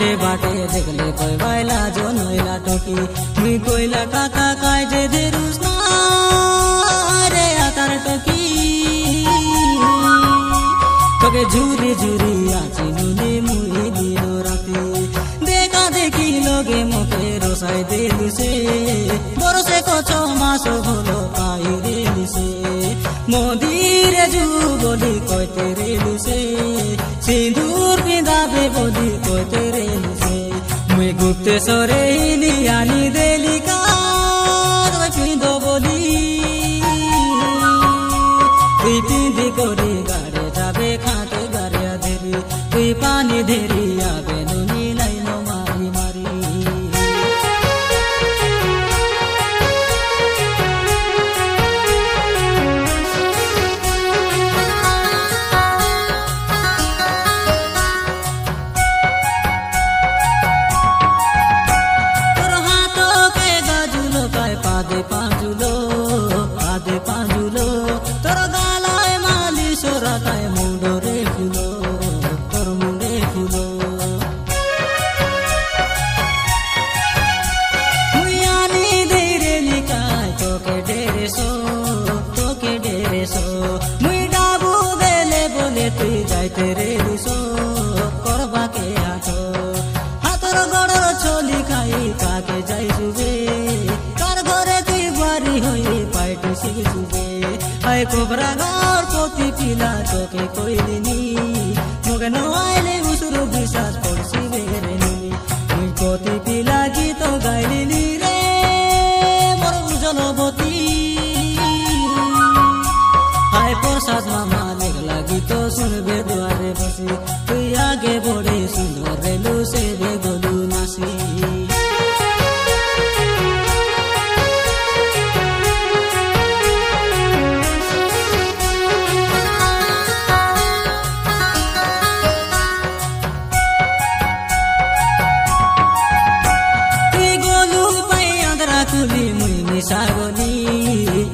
डांडे बाटे देखले कोई बायला जो नोइला टोकी मुई कोइला काका काय जे देरुस ना रे आकार टोकी তোকে ঝুরি ঝুরি আছি নুনে মুই দিন রাতে দেখা দেখি লগে মুখে রসাই দিলুসে বরসে কছ মাস হলো পাই দিলুসে মদিরে যুগলি কইতে রেলুসে সিঁদুর পিঁধাবে বলি কইতে রেলুসে মুই গুপ্তেশ্বরে আনি দেলি কার পিঁধ বলি তুই পিঁধি করি গাড়ে যাবে খাটে গাড়িয়া ধেরি তুই পানি ধেরি আবে নুনি লাইন মারি মারি তোর হাতকে গাজুলো কায় পাদে পাঁজুলো তোর গালায় মালি সোরাকায় মুন্ডরে ফুলো তোর মুন্ডে ফুলো মুই আনি দেই রে লিকায় তোকে ডেরেছো মুই ডাবু দেলে বলে তুই যাইতে রে দিছো করবাকে হাতর গড়র ছলি খাই কাকে যাই সুবে কার ঘরে তুই বাড়ি হয়ে পাইটু শিখুবে আয় কোবরা গার কতি পিলা তোকে কইলিনি মগে নইলে উসুরু বিশ্বাস করছি বেরে নিনি তুই কতি পিলা গীত গাইলিনি রে মোর জলবতী আয় প্রসাদ মামা মেঘলা গীত শুনবে দুয়ারে বসে তুই আগে বড়ে সুন্দর রেলু সে রে গলু নাসি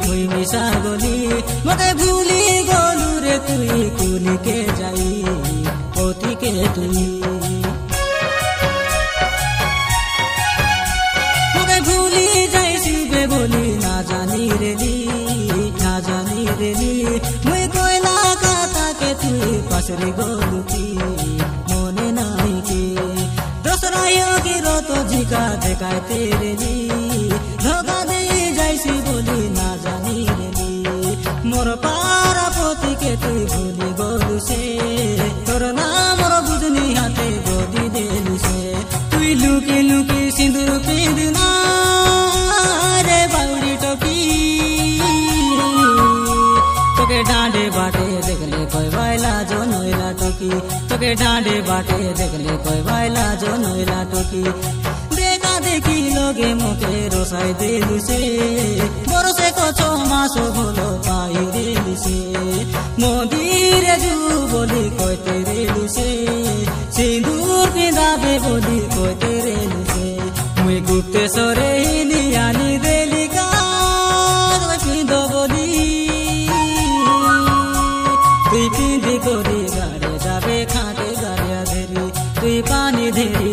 মুই মিশাগলি মতে ভুলি গলু রে তুই কুলিকে যাই পতিকে তুই মতে ভুলি যাই শিবে বলি না জানি রেলি মুই কইলা কাতাকে তুই পাশরি গলু কি মনে নাই কি দোসরাই কি রত ঝিকা দেখায় তেরেলি ধোকা দিয়ে যাইছি বলি না জানি রেলি মোর পারা পতিকে তুই ভুলি গলু সে তোর নাম বুঝনি হাতে গদি দেলু সে তুই লুকি লুকি সিঁদুর পিঁধ না রে বাউরি টকি তোকে ডাঁডে বাটে দেখলে কই বাইলা जो নইলা টকি তোকে ডাঁডে বাটে দেখলে কই বাইলা जो নইলা টকি দেখা দেখি লগে মুখে রসাই দিলুসে বরসে কছ মাস হলো পাই দিলুসে মদিরে যুগলি কইতে রেলুসে সিঁদুর পিঁধাবে বলি কইতে রেলুসে মুই গুপ্তেশ্বরে আনি দেলি কার পিঁধ বলি তুই পিঁধি করি গাড়ে যাবে খাটে গাড়িয়া ধেরি তুই পানি ধেরি